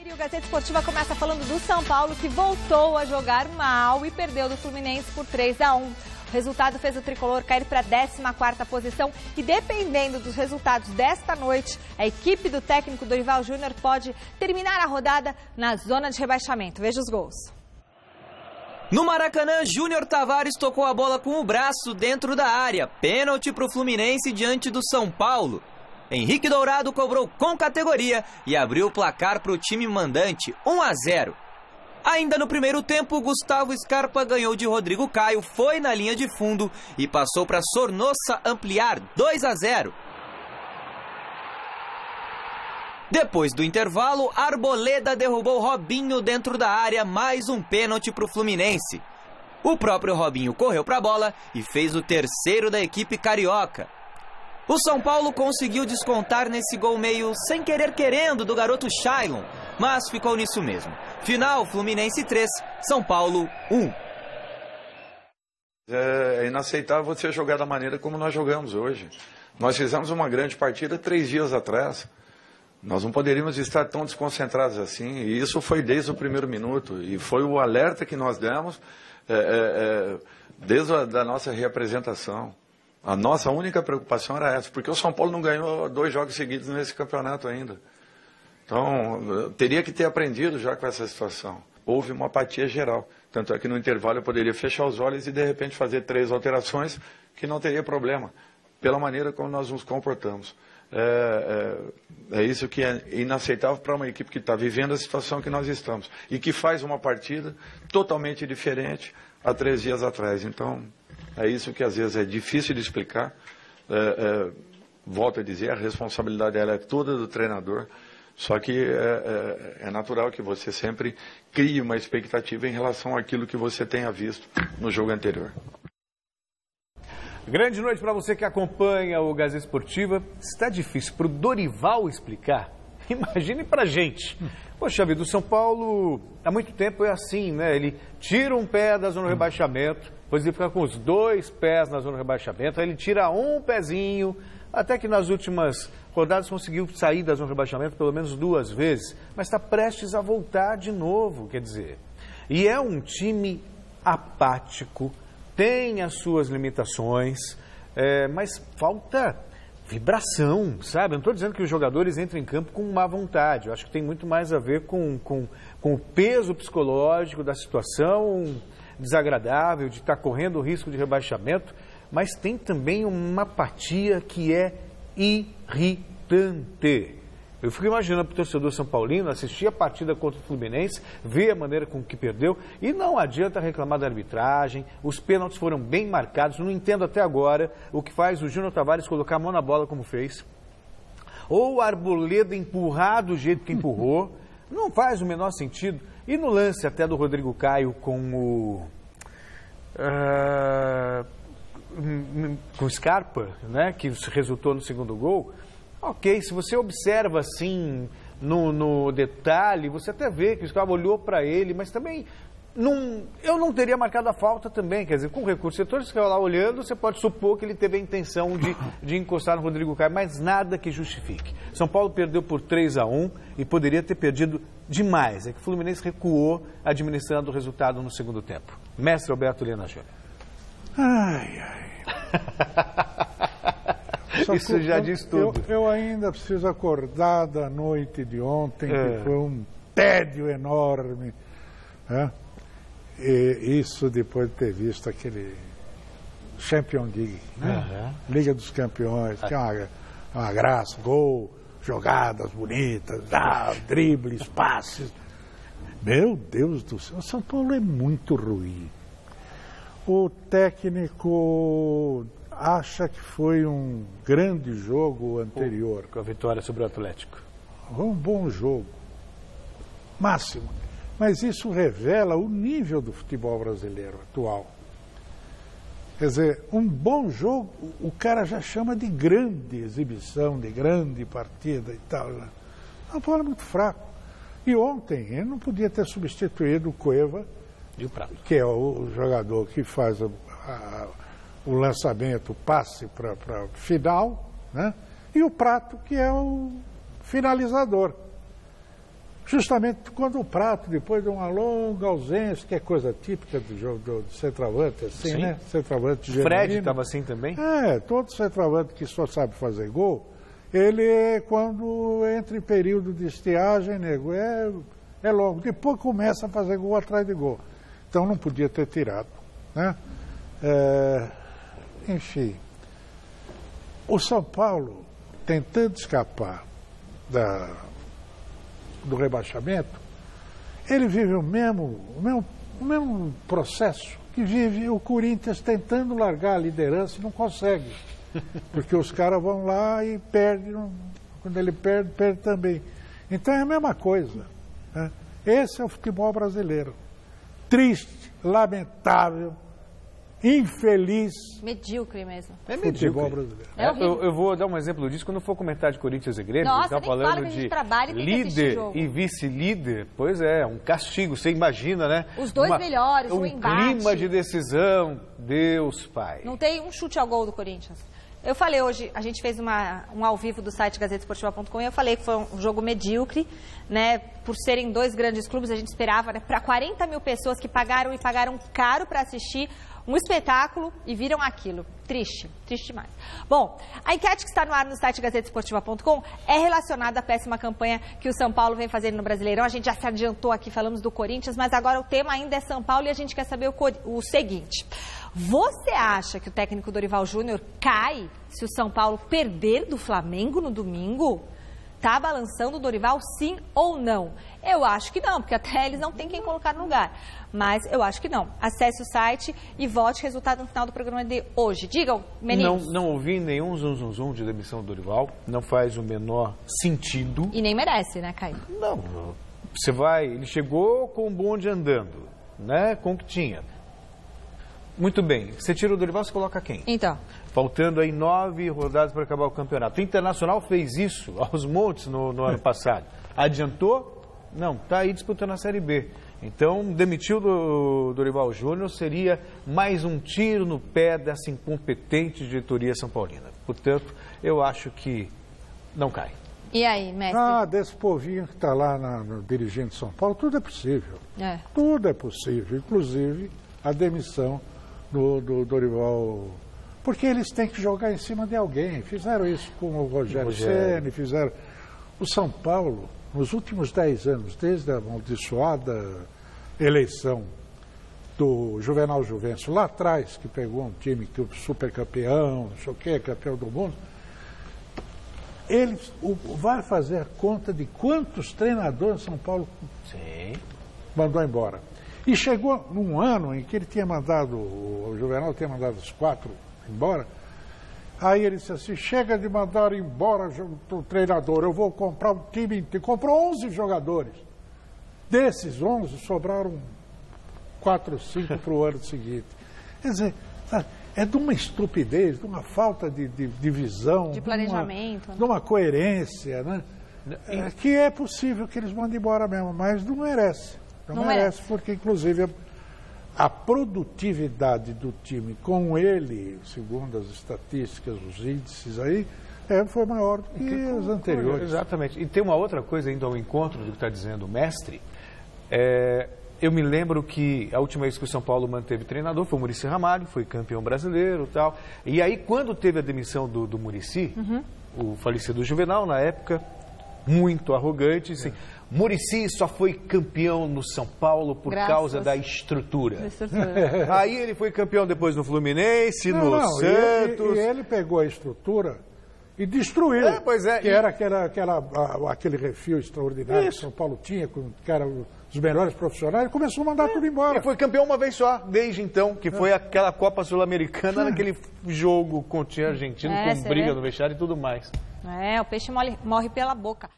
E o Gazeta Esportiva começa falando do São Paulo, que voltou a jogar mal e perdeu do Fluminense por 3-1. O resultado fez o tricolor cair para a 14ª posição e, dependendo dos resultados desta noite, a equipe do técnico Dorival Júnior pode terminar a rodada na zona de rebaixamento. Veja os gols. No Maracanã, Júnior Tavares tocou a bola com o braço dentro da área. Pênalti para o Fluminense diante do São Paulo. Henrique Dourado cobrou com categoria e abriu o placar para o time mandante, 1-0. Ainda no primeiro tempo, Gustavo Scarpa ganhou de Rodrigo Caio, foi na linha de fundo e passou para Sornosa ampliar, 2-0. Depois do intervalo, Arboleda derrubou Robinho dentro da área, mais um pênalti para o Fluminense. O próprio Robinho correu para a bola e fez o terceiro da equipe carioca. O São Paulo conseguiu descontar nesse gol meio sem querer querendo do garoto Shailon, mas ficou nisso mesmo. Final, Fluminense 3, São Paulo 1. É inaceitável você jogar da maneira como nós jogamos hoje. Nós fizemos uma grande partida 3 dias atrás. Nós não poderíamos estar tão desconcentrados assim. E isso foi desde o primeiro minuto. E foi o alerta que nós demos desde a nossa reapresentação. A nossa única preocupação era essa, porque o São Paulo não ganhou 2 jogos seguidos nesse campeonato ainda. Então, teria que ter aprendido já com essa situação. Houve uma apatia geral. Tanto é que no intervalo eu poderia fechar os olhos e de repente fazer 3 alterações que não teria problema, pela maneira como nós nos comportamos. É isso que é inaceitável para uma equipe que está vivendo a situação que nós estamos e que faz uma partida totalmente diferente há 3 dias atrás. Então, é isso que às vezes é difícil de explicar. Volto a dizer, a responsabilidade ela é toda do treinador, só que é natural que você sempre crie uma expectativa em relação àquilo que você tenha visto no jogo anterior. Grande noite para você que acompanha o Gazeta Esportiva. Está difícil para o Dorival explicar? Imagine para a gente. Poxa vida, o São Paulo há muito tempo é assim, né? Ele tira um pé da zona do rebaixamento, depois ele fica com os 2 pés na zona do rebaixamento, aí ele tira um pezinho, até que nas últimas rodadas conseguiu sair da zona do rebaixamento pelo menos 2 vezes, mas está prestes a voltar de novo, quer dizer. E é um time apático, tem as suas limitações, mas falta vibração, sabe? Eu não estou dizendo que os jogadores entrem em campo com má vontade. Eu acho que tem muito mais a ver com o peso psicológico da situação desagradável, de estar correndo o risco de rebaixamento, mas tem também uma apatia que é irritante. Eu fico imaginando para o torcedor são paulino assistir a partida contra o Fluminense, ver a maneira com que perdeu, e não adianta reclamar da arbitragem, os pênaltis foram bem marcados, não entendo até agora o que faz o Júnior Tavares colocar a mão na bola como fez, ou o Arboleda empurrar do jeito que empurrou, não faz o menor sentido. E no lance até do Rodrigo Caio com o Scarpa, né, que resultou no segundo gol, ok, se você observa assim no detalhe, você até vê que o Scarpa olhou para ele, mas também eu não teria marcado a falta também, quer dizer, com o recurso, você fica lá olhando, você pode supor que ele teve a intenção de encostar no Rodrigo Caio, mas nada que justifique. São Paulo perdeu por 3-1 e poderia ter perdido demais, é que o Fluminense recuou administrando o resultado no segundo tempo. Mestre Alberto Lena Júnior. Isso já diz tudo. Eu ainda preciso acordar da noite de ontem, que foi um tédio enorme. E isso depois de ter visto aquele Champions League, né? Liga dos Campeões, que é uma graça, gol, jogadas bonitas, dribles, passes. Meu Deus do céu, o São Paulo é muito ruim. O técnico acha que foi um grande jogo anterior. Com a vitória sobre o Atlético. Um bom jogo. Máximo. Mas isso revela o nível do futebol brasileiro atual. Quer dizer, um bom jogo, o cara já chama de grande exibição, de grande partida e tal. São Paulo é muito fraco. E ontem ele não podia ter substituído o Cueva, que é o jogador que faz o lançamento, o passe para final, né? E o Prato, que é o finalizador. Justamente quando o Prato, depois de uma longa ausência, que é coisa típica do jogo do centroavante, assim, Sim. né? Centroavante genuíno. Fred estava assim também? Todo centroavante que só sabe fazer gol, ele, quando entra em período de estiagem, nego, é logo. Depois começa a fazer gol atrás de gol. Então não podia ter tirado, né? Enfim, o São Paulo, tentando escapar do rebaixamento, ele vive o mesmo processo que vive o Corinthians tentando largar a liderança e não consegue. Porque os caras vão lá e perdem, quando ele perde também. Então é a mesma coisa, né? Esse é o futebol brasileiro. Triste, lamentável, infeliz. Medíocre mesmo. É Futebol medíocre. brasileiro. Eu vou dar um exemplo disso quando for comentar de Corinthians e Grêmio. Nossa, tá nem falando fala que a gente de trabalha e tem que assistir líder jogo. e vice-líder. Pois é, um castigo. Você imagina, né? Os dois melhores, um embate. clima de decisão. Deus, Pai. Não tem um chute ao gol do Corinthians. Eu falei hoje, a gente fez um ao vivo do site gazetesportiva.com e eu falei que foi um jogo medíocre, né? Por serem dois grandes clubes, a gente esperava, né, para 40 mil pessoas que pagaram caro para assistir um espetáculo e viram aquilo. Triste, triste demais. Bom, a enquete que está no ar no site gazetesportiva.com é relacionada à péssima campanha que o São Paulo vem fazendo no Brasileirão. A gente já se adiantou aqui, falamos do Corinthians, mas agora o tema ainda é São Paulo e a gente quer saber o seguinte. Você acha que o técnico Dorival Júnior cai se o São Paulo perder do Flamengo no domingo? Tá balançando o Dorival, sim ou não? Eu acho que não, porque até eles não têm quem colocar no lugar. Mas eu acho que não. Acesse o site e vote resultado no final do programa de hoje. Digam, meninos. Não ouvi nenhum zum de demissão do Dorival. Não faz o menor sentido. E nem merece, né, Caio? Não. Você vai... Ele chegou com o bonde andando, né? Com o que tinha. Muito bem. Você tira o Dorival, você coloca quem? Então. Faltando aí 9 rodadas para acabar o campeonato. O Internacional fez isso aos montes no ano passado. Adiantou? Não, está aí disputando a Série B. Então, demitir o Dorival Júnior seria mais um tiro no pé dessa incompetente diretoria São Paulina. Portanto, eu acho que não cai. E aí, mestre? Desse povinho que está lá dirigindo São Paulo, tudo é possível. Tudo é possível, inclusive a demissão do Dorival, porque eles têm que jogar em cima de alguém. Fizeram isso com o Rogério Ceni, fizeram... O São Paulo, nos últimos 10 anos, desde a amaldiçoada eleição do Juvenal Juvencio, lá atrás, que pegou um time que o super campeão, não sei o que, campeão do mundo, ele vai fazer a conta de quantos treinadores São Paulo mandou embora. E chegou num ano em que ele tinha mandado, o Juvenal tinha mandado os 4 embora. Aí ele disse assim, chega de mandar embora o treinador, eu vou comprar um time inteiro. Comprou 11 jogadores. Desses 11, sobraram 4 ou 5 para o ano seguinte. Quer dizer, é de uma estupidez, de uma falta de visão. De planejamento. De uma coerência, né? Que é possível que eles mandem embora mesmo, mas não merece. Não merece, porque inclusive a produtividade do time com ele, segundo as estatísticas, os índices aí, foi maior do que os anteriores. Exatamente. E tem uma outra coisa ainda ao encontro do que está dizendo o mestre. Eu me lembro que a última vez que o São Paulo manteve treinador foi o Muricy Ramalho, foi campeão brasileiro e tal. E aí, quando teve a demissão do Muricy, o falecido Juvenal, na época, muito arrogante, assim, Muricy só foi campeão no São Paulo por causa da estrutura. Aí ele foi campeão depois no Fluminense, no Santos. E ele pegou a estrutura e destruiu. Que era aquele refil extraordinário que São Paulo tinha, que era os melhores profissionais, e começou a mandar tudo embora. E foi campeão uma vez só, desde então, que foi aquela Copa Sul-Americana, naquele jogo contra o time argentino, com briga no vestiário e tudo mais. O peixe morre pela boca.